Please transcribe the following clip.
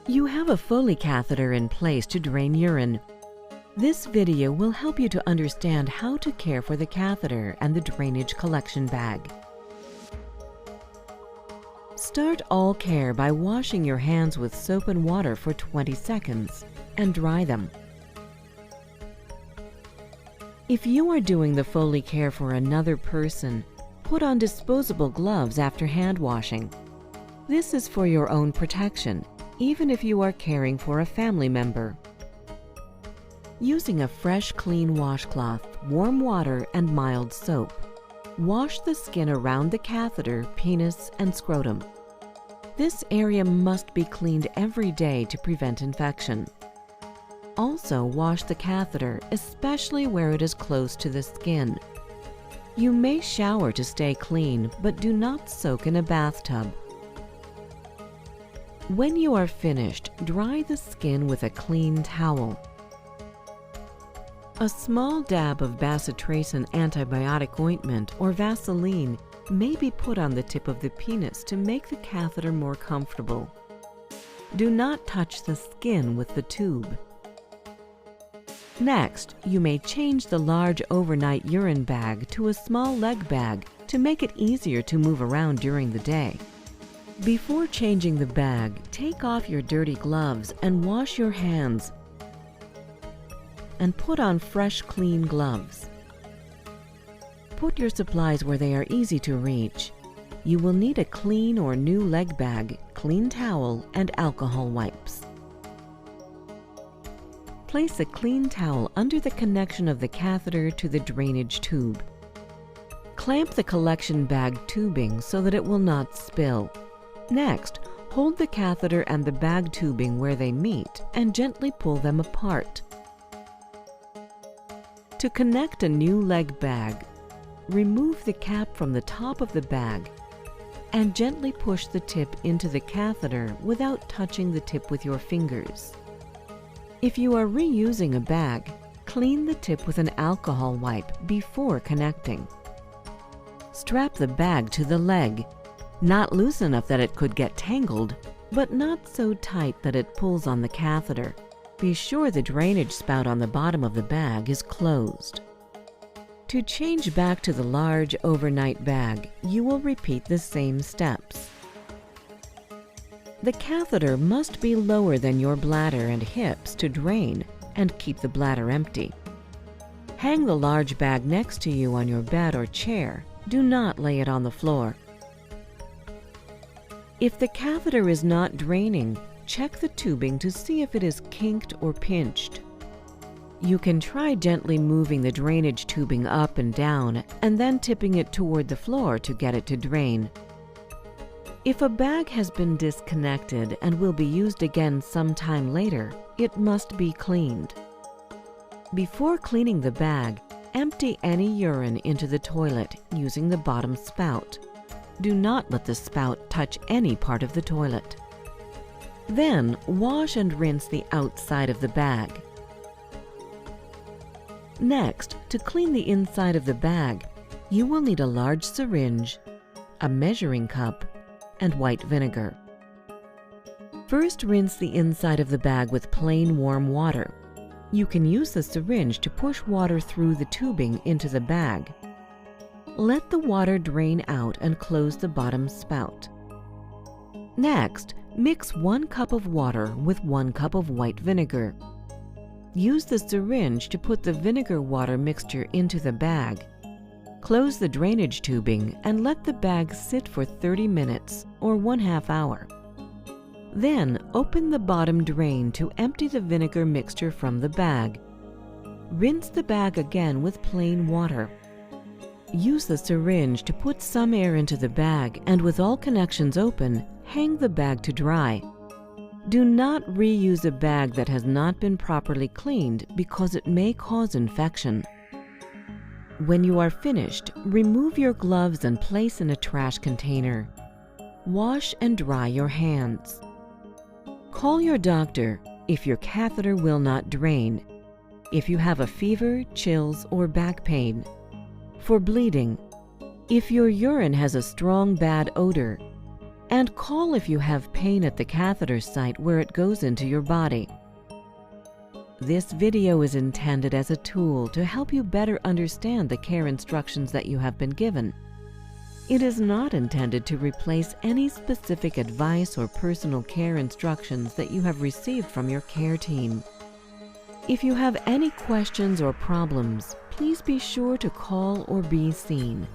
You have a Foley catheter in place to drain urine. This video will help you to understand how to care for the catheter and the drainage collection bag. Start all care by washing your hands with soap and water for 20 seconds and dry them. If you are doing the Foley care for another person, put on disposable gloves after hand washing. This is for your own protection, even if you are caring for a family member. Using a fresh, clean washcloth, warm water, and mild soap, wash the skin around the catheter, penis, and scrotum. This area must be cleaned every day to prevent infection. Also, wash the catheter, especially where it is close to the skin. You may shower to stay clean, but do not soak in a bathtub. When you are finished, dry the skin with a clean towel. A small dab of bacitracin antibiotic ointment or Vaseline may be put on the tip of the penis to make the catheter more comfortable. Do not touch the skin with the tube. Next, you may change the large overnight urine bag to a small leg bag to make it easier to move around during the day. Before changing the bag, take off your dirty gloves and wash your hands and put on fresh, clean gloves. Put your supplies where they are easy to reach. You will need a clean or new leg bag, clean towel, and alcohol wipes. Place a clean towel under the connection of the catheter to the drainage tube. Clamp the collection bag tubing so that it will not spill. Next, hold the catheter and the bag tubing where they meet and gently pull them apart. To connect a new leg bag, remove the cap from the top of the bag and gently push the tip into the catheter without touching the tip with your fingers. If you are reusing a bag, clean the tip with an alcohol wipe before connecting. Strap the bag to the leg, not loose enough that it could get tangled, but not so tight that it pulls on the catheter. Be sure the drainage spout on the bottom of the bag is closed. To change back to the large overnight bag, you will repeat the same steps. The catheter must be lower than your bladder and hips to drain and keep the bladder empty. Hang the large bag next to you on your bed or chair. Do not lay it on the floor. If the catheter is not draining, check the tubing to see if it is kinked or pinched. You can try gently moving the drainage tubing up and down and then tipping it toward the floor to get it to drain. If a bag has been disconnected and will be used again sometime later, it must be cleaned. Before cleaning the bag, empty any urine into the toilet using the bottom spout. Do not let the spout touch any part of the toilet. Then, wash and rinse the outside of the bag. Next, to clean the inside of the bag, you will need a large syringe, a measuring cup, and white vinegar. First, rinse the inside of the bag with plain warm water. You can use the syringe to push water through the tubing into the bag. Let the water drain out and close the bottom spout. Next, mix 1 cup of water with 1 cup of white vinegar. Use the syringe to put the vinegar water mixture into the bag. Close the drainage tubing and let the bag sit for 30 minutes or 1/2 hour. Then open the bottom drain to empty the vinegar mixture from the bag. Rinse the bag again with plain water. Use the syringe to put some air into the bag and with all connections open, hang the bag to dry. Do not reuse a bag that has not been properly cleaned because it may cause infection. When you are finished, remove your gloves and place in a trash container. Wash and dry your hands. Call your doctor if your catheter will not drain, if you have a fever, chills, or back pain, for bleeding, if your urine has a strong bad odor, and call if you have pain at the catheter site where it goes into your body. This video is intended as a tool to help you better understand the care instructions that you have been given. It is not intended to replace any specific advice or personal care instructions that you have received from your care team. If you have any questions or problems, please be sure to call or be seen.